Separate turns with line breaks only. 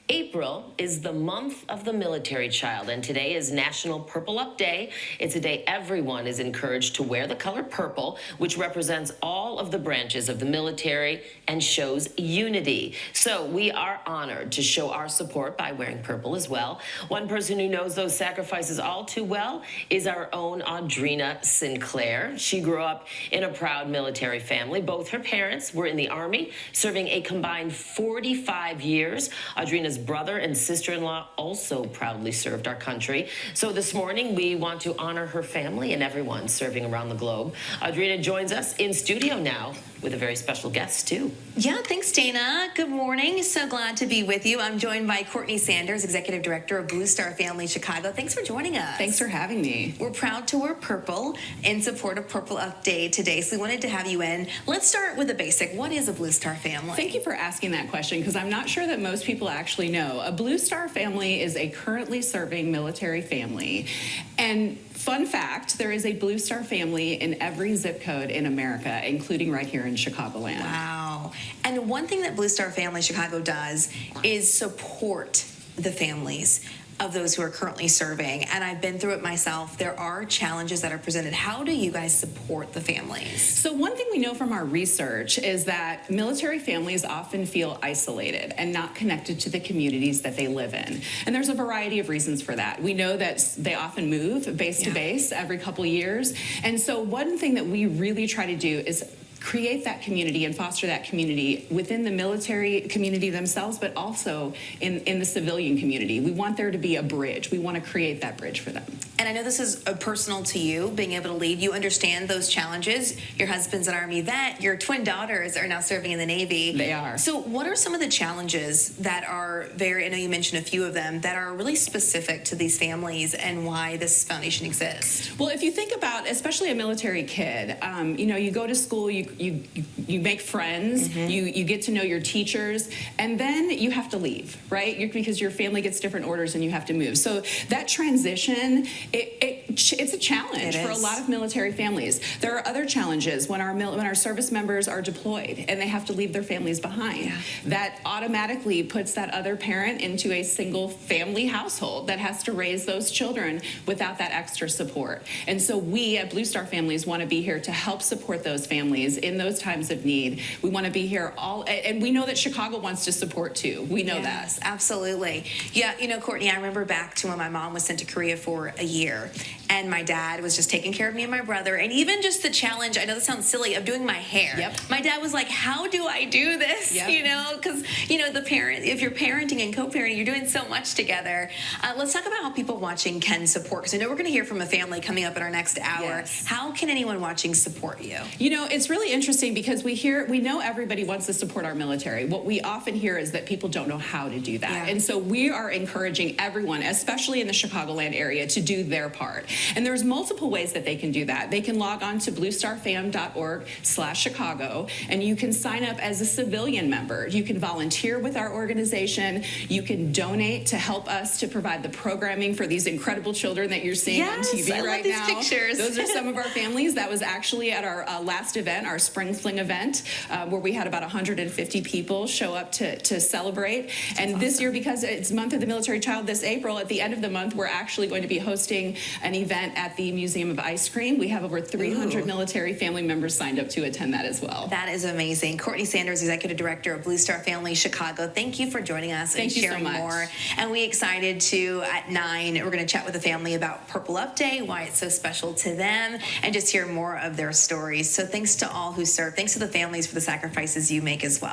April is the month of the military child, and today is National Purple Up Day. It's a day everyone is encouraged to wear the color purple, which represents all of the branches of the military and shows unity. So we are honored to show our support by wearing purple as well. One person who knows those sacrifices all too well is our own Audrina Sinclair. She grew up in a proud military family. Both her parents were in the Army, serving a combined 45 years. Audrina's brother and sister-in-law also proudly served our country. So this morning, we want to honor her family and everyone serving around the globe. Audrina joins us in studio now with a very special guest, too.
Yeah, thanks, Dana. Good morning. So glad to be with you. I'm joined by Courtney Sanders, Executive Director of Blue Star Family Chicago. Thanks for joining us.
Thanks for having me.
We're proud to wear purple in support of Purple Up Day today, so we wanted to have you in. Let's start with the basic. What is a Blue Star family?
Thank you for asking that question, because I'm not sure that most people actually know. A Blue Star family is a currently serving military family. And fun fact, there is a Blue Star family in every zip code in America, including right here in Chicagoland.
Wow. And one thing that Blue Star Family Chicago does is support the families of those who are currently serving. And I've been through it myself. There are challenges that are presented. How do you guys support the families?
So one thing we know from our research is that military families often feel isolated and not connected to the communities that they live in. And there's a variety of reasons for that. We know that they often move base to base every couple of years. And so one thing that we really try to do is create that community and foster that community within the military community themselves, but also in the civilian community. We want there to be a bridge. We want to create that bridge for them.
And I know this is personal to you, being able to lead. You understand those challenges. Your husband's an Army vet. Your twin daughters are now serving in the Navy.
They are.
So what are some of the challenges that are I know you mentioned a few of them, that are really specific to these families and why this foundation exists?
Well, if you think about, especially a military kid, you go to school, you make friends, you get to know your teachers, and then you have to leave, right? Because your family gets different orders and you have to move. So that transition, it's a challenge for a lot of military families. There are other challenges when our service members are deployed and they have to leave their families behind. Yeah. That automatically puts that other parent into a single family household that has to raise those children without that extra support. And so we at Blue Star Families want to be here to help support those families in those times of need. We want to be here and we know that Chicago wants to support too. We know that.
Absolutely. Yeah, Courtney, I remember back to when my mom was sent to Korea for a year, and my dad was just taking care of me and my brother, and even just the challenge, I know this sounds silly, of doing my hair.
Yep.
My dad was like, how do I do this?
Yep.
Because, if you're parenting and co-parenting, you're doing so much together. Let's talk about how people watching can support, because I know we're going to hear from a family coming up in our next hour.
Yes.
How can anyone watching support you?
It's really interesting because we know everybody wants to support our military. What we often hear is that people don't know how to do that.
Yeah.
And so we are encouraging everyone, especially in the Chicagoland area, to do their part. And there's multiple ways that they can do that. They can log on to bluestarfam.org/Chicago, and you can sign up as a civilian member. You can volunteer with our organization. You can donate to help us to provide the programming for these incredible children that you're seeing on TV right now.
I love these pictures.
Those are some of our families. That was actually at our last event, our Spring Fling event, where we had about 150 people show up to celebrate. And this year, because it's Month of the Military Child this April, at the end of the month, we're actually going to be hosting an event at the Museum of Ice Cream. We have over 300 military family members signed up to attend that as well.
That is amazing. Courtney Sanders, Executive Director of Blue Star Family Chicago. Thank you for joining us and sharing more. And we excited to, at 9, we're going to chat with the family about Purple Up Day, why it's so special to them, and just hear more of their stories. So thanks to all who serve. Thanks to the families for the sacrifices you make as well.